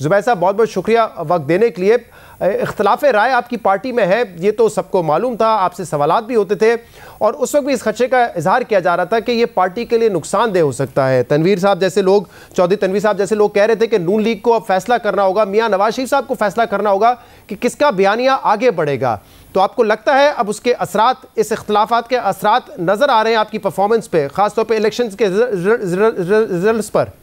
जुबैर साहब बहुत बहुत शुक्रिया वक्त देने के लिए। इख्तलाफ राय आपकी पार्टी में है, ये तो सबको मालूम था, आपसे सवालात भी होते थे और उस वक्त भी इस खदशे का इजहार किया जा रहा था कि ये पार्टी के लिए नुकसानदेह हो सकता है। तनवीर साहब जैसे लोग, चौधरी तनवीर साहब जैसे लोग कह रहे थे कि नून लीग को अब फैसला करना होगा, मियाँ नवाज शरीफ साहब को फैसला करना होगा कि किसका बयानिया आगे बढ़ेगा। तो आपको लगता है अब उसके असरात, इस इख्तलाफात के असरात नज़र आ रहे हैं आपकी परफॉर्मेंस पे, ख़ासतौर पर इलेक्शन के रिजल्ट पर?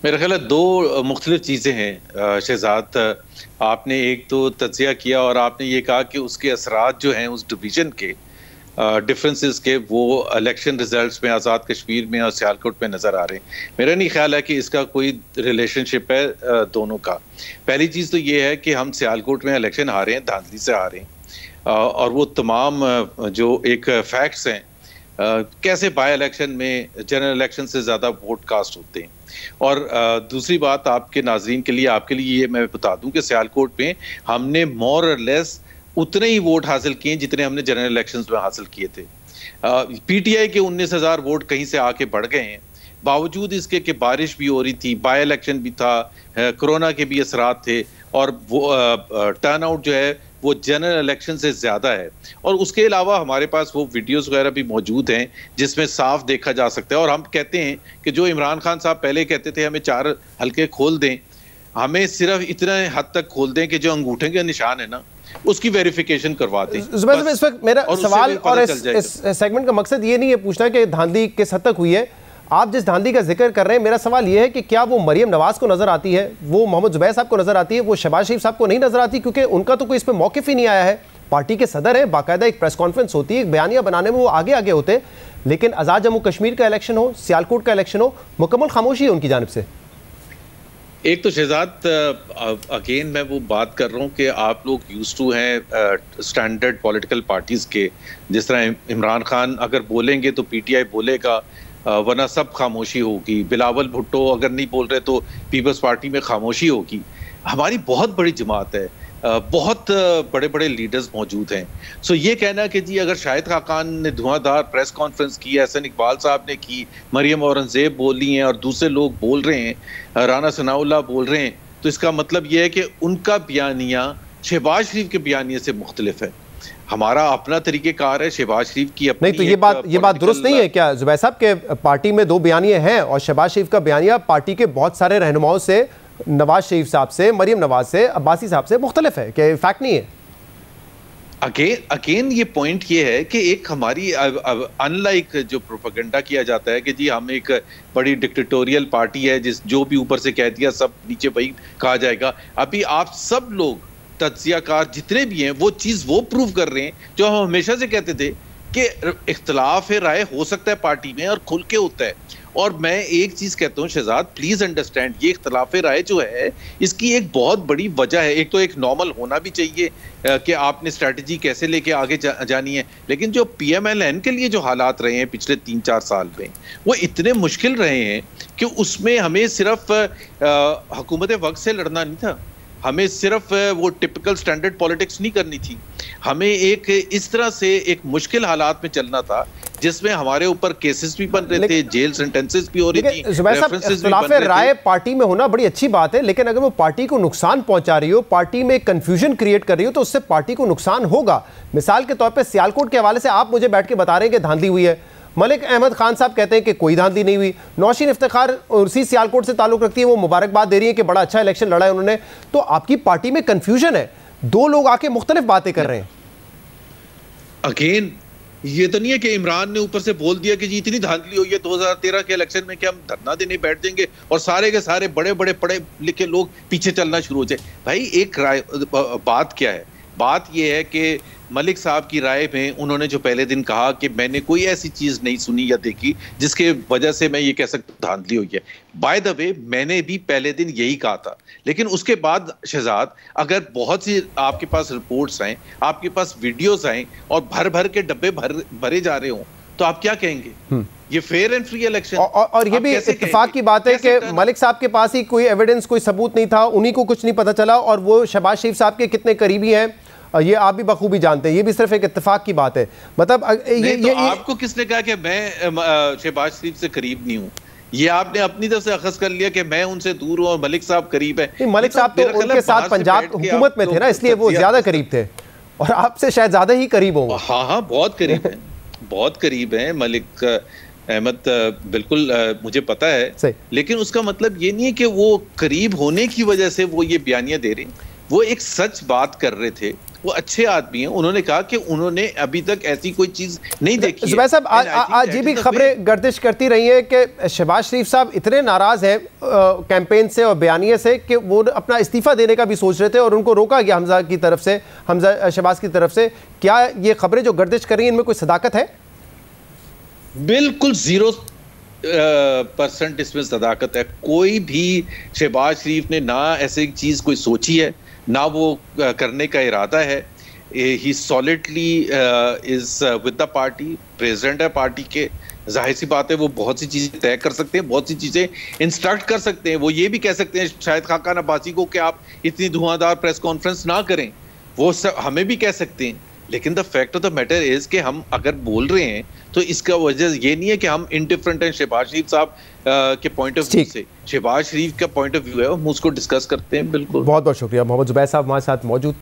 मेरा ख्याल है दो मुख्तलिफ चीज़ें हैं शहजाद। आपने एक तो तज्जिया किया और आपने ये कहा कि उसके असरात जो हैं उस डिवीज़न के डिफरेंसेस के वो इलेक्शन रिजल्ट्स में आज़ाद कश्मीर में और सियालकोट में नज़र आ रहे हैं। मेरा नहीं ख्याल है कि इसका कोई रिलेशनशिप है दोनों का। पहली चीज़ तो ये है कि हम सियालकोट में इलेक्शन हारे हैं, धांधली से हारे हैं और वो तमाम जो एक फैक्ट्स हैं कैसे बाय इलेक्शन में जनरल इलेक्शन से ज़्यादा वोट कास्ट होते हैं। और दूसरी बात आपके नाजरीन के लिए, आपके लिए ये मैं बता दूं कि सियालकोट में हमने मोर और लेस उतने ही वोट हासिल किए जितने हमने जनरल इलेक्शंस में हासिल किए थे। पीटीआई के 19,000 वोट कहीं से आके बढ़ गए हैं, बावजूद इसके कि बारिश भी हो रही थी, बाय इलेक्शन भी था, कोरोना के भी असरात थे और वो टर्न आउट जो है वो जनरल इलेक्शन से ज़्यादा है। और उसके अलावा हमारे पास वो वीडियोस वगैरह भी मौजूद हैं जिसमें साफ देखा जा सकता है। और हम कहते हैं कि जो इमरान खान साहब पहले कहते थे हमें 4 हल्के खोल दें, हमें सिर्फ इतना हद तक खोल दें कि जो अंगूठे के निशान है ना उसकी वेरिफिकेशन करवा दें। इस वक्त मेरा सवाल और इस सेगमेंट का मकसद ये नहीं है पूछना कि धांधली किस हद तक हुई है। आप जिस धांधली का जिक्र कर रहे हैं, मेरा सवाल यह है कि क्या वो मरियम नवाज को नजर आती है, वो मोहम्मद जुबैर साहब को नजर आती है, वो शहबाज शरीफ साहब को नहीं नजर आती? क्योंकि उनका तो कोई इस पर मौकिफ ही नहीं आया है। पार्टी के सदर है, बाकायदा एक प्रेस कॉन्फ्रेंस होती है, एक बयानिया बनाने में वो आगे आगे होते हैं, लेकिन आज़ाद जम्मू कश्मीर का इलेक्शन हो, सियालकोट का इलेक्शन हो, मुकम्मल खामोशी है उनकी जानिब से। एक तो शहजाद अगेन मैं वो बात कर रहा हूँ कि आप लोग यूज्ड टू हैं स्टैंडर्ड पॉलिटिकल पार्टीज के, जिस तरह इमरान खान अगर बोलेंगे तो पीटीआई बोलेगा, वरना सब खामोशी होगी। बिलावल भुट्टो अगर नहीं बोल रहे तो पीपल्स पार्टी में खामोशी होगी। हमारी बहुत बड़ी जमात है, बहुत बड़े बड़े लीडर्स मौजूद हैं। सो ये कहना कि जी अगर शाहिद खाकान ने धुआंधार प्रेस कॉन्फ्रेंस की, एहसन इकबाल साहब ने की, मरियम औरंगजेब बोली हैं और दूसरे लोग बोल रहे हैं, राना सनाउल्लाह बोल रहे हैं, तो इसका मतलब ये है कि उनका बयानिया शहबाज शरीफ के बयानिया से मुख्तलिफ है। हमारा अपना तरीक़ेकार है, शहबाज शरीफ की अपनी। नहीं तो ये बात दुरुस्त नहीं है क्या जुबैर साहब के पार्टी में 2 बयानिए हैं और शहबाज शरीफ का बयानिया पार्टी के बहुत सारे रहनुमाओं से, नवाज शरीफ साहब से, मरियम नवाज से, अब्बासी साहब से मुख्तलिफ है, क्या फैक्ट नहीं है? अगेन ये पॉइंट ये है कि एक हमारी अनलाइक जो प्रोपेगेंडा किया जाता है कि जी हम एक बड़ी डिक्टेटोरियल पार्टी है, जो भी ऊपर से कह दिया सब नीचे वही कहा जाएगा। अभी आप सब लोग तज्जियाकार जितने भी हैं वो चीज़ वो प्रूव कर रहे हैं जो हम हमेशा से कहते थे कि इख्तलाफ राय हो सकता है पार्टी में और खुल के होता है। और मैं एक चीज़ कहता हूँ शहजाद, प्लीज़ अंडरस्टैंड, ये इख्तलाफ राय जो है इसकी एक बहुत बड़ी वजह है। एक तो एक नॉर्मल होना भी चाहिए कि आपने स्ट्रैटेजी कैसे लेके आगे जानी है, लेकिन जो PMLN के लिए जो हालात रहे हैं पिछले 3-4 साल में वो इतने मुश्किल रहे हैं कि उसमें हमें सिर्फ हुकूमत वक्त से लड़ना नहीं था, हमें सिर्फ वो टिपिकल स्टैंडर्ड पॉलिटिक्स नहीं करनी थी, हमें एक इस तरह से एक मुश्किल हालात में चलना था जिसमें हमारे ऊपर केसेस भी बन रहे थे, जेल सेंटेंसेस भी हो रही थी, रेफरेंसेस भी बन रहे थे। राय पार्टी में होना बड़ी अच्छी बात है, लेकिन अगर वो पार्टी को नुकसान पहुंचा रही हो, पार्टी में कंफ्यूजन क्रिएट कर रही हो, तो उससे पार्टी को नुकसान होगा। मिसाल के तौर पर सियालकोट के हवाले से आप मुझे बैठ के बता रहे हैं कि धांधली हुई है, मलिक अहमद खान साहब कहते हैं कि कोई धांधली नहीं हुई, नौशीन इफ्तिखार उसी सियालकोट से ताल्लुक रखती है, वो मुबारकबाद दे रही है कि बड़ा अच्छा इलेक्शन लड़ा है उन्होंने। तो आपकी पार्टी में कंफ्यूजन है, 2 लोग आके मुख्तलिफ बातें कर रहे हैं। अगेन ये तो नहीं है कि इमरान ने ऊपर से बोल दिया कि जी इतनी धांधली हुई है 2013 के इलेक्शन में कि हम धरना देने बैठ जाएंगे और सारे के सारे बड़े बड़े पढ़े लिखे लोग पीछे चलना शुरू हो जाए। भाई एक बात क्या है, बात यह है कि मलिक साहब की राय में उन्होंने जो पहले दिन कहा कि मैंने कोई ऐसी चीज़ नहीं सुनी या देखी जिसके वजह से मैं ये कह सकता हूँ धांधली हुई है। बाय द वे मैंने भी पहले दिन यही कहा था, लेकिन उसके बाद शहजाद अगर बहुत सी आपके पास रिपोर्ट्स आए, आपके पास वीडियोस आए और भर भर के डब्बे भरे जा रहे हों तो आप क्या कहेंगे? ये फेयर एंड फ्री इलेक्शन। और ये भी इत्तेफाक की बात है कि मलिक साहब के पास ही कोई एविडेंस, कोई सबूत नहीं था, उन्हीं को कुछ नहीं पता चला, और वो शहबाज शरीफ साहब के कितने करीबी हैं ये आप भी बखूबी जानते हैं। ये भी सिर्फ एक इत्तेफाक की बात है। मतलब ये आपको किसने कहा कि मैं शहबाज शरीफ से करीब नहीं हूँ? ये आपने अपनी तरफ से अखज़ कर लिया कि मैं उनसे दूर हूं और मलिक साहब करीब है। मलिक साहब तो उनके साथ पंजाब हुकूमत में थे ना, इसलिए वो ज्यादा करीब थे और आपसे शायद ज्यादा ही करीब होंगे। हाँ, बहुत करीब है, बहुत करीब है मलिक अहमद, बिल्कुल मुझे पता है। लेकिन उसका मतलब ये नहीं है कि वो करीब होने की वजह से वो ये बयानियां दे रहे, वो एक सच बात कर रहे थे। वो अच्छे आदमी हैं, उन्होंने कहा कि उन्होंने अभी तक ऐसी कोई चीज नहीं देखी। ज़ुबैर साहब, आज ये भी खबरें गर्दिश करती रही हैं कि शहबाज शरीफ साहब इतने नाराज हैं कैंपेन से और बयानिए से कि वो अपना इस्तीफा देने का भी सोच रहे थे और उनको रोका गया हमजा की तरफ से, हमजा शहबाज की तरफ से। क्या ये खबरें जो गर्दिश कर रही हैं इनमें कोई सदाकत है? बिल्कुल 0% इसमें सदाकत है। कोई भी शहबाज शरीफ ने ना ऐसी चीज कोई सोची है, ना वो करने का इरादा है। He solidly is with the party, president है पार्टी के। जाहिर सी बात है वो बहुत सी चीजें तय कर सकते हैं, बहुत सी चीजें इंस्ट्रक्ट कर सकते हैं। वो ये भी कह सकते हैं शायद खाकान अब्बासी को कि आप इतनी धुआंधार प्रेस कॉन्फ्रेंस ना करें, वो सब हमें भी कह सकते हैं। लेकिन the fact of the matter is कि हम अगर बोल रहे हैं तो इसका वजह ये नहीं है कि हम इंडिफरेंट हैं शहबाज शरीफ साहब के पॉइंट ऑफ व्यू से। शहबाज शरीफ का पॉइंट ऑफ व्यू है, हम उसको डिस्कस करते हैं। बिल्कुल, बहुत बहुत शुक्रिया। मोहम्मद ज़ुबैर साहब हमारे साथ मौजूद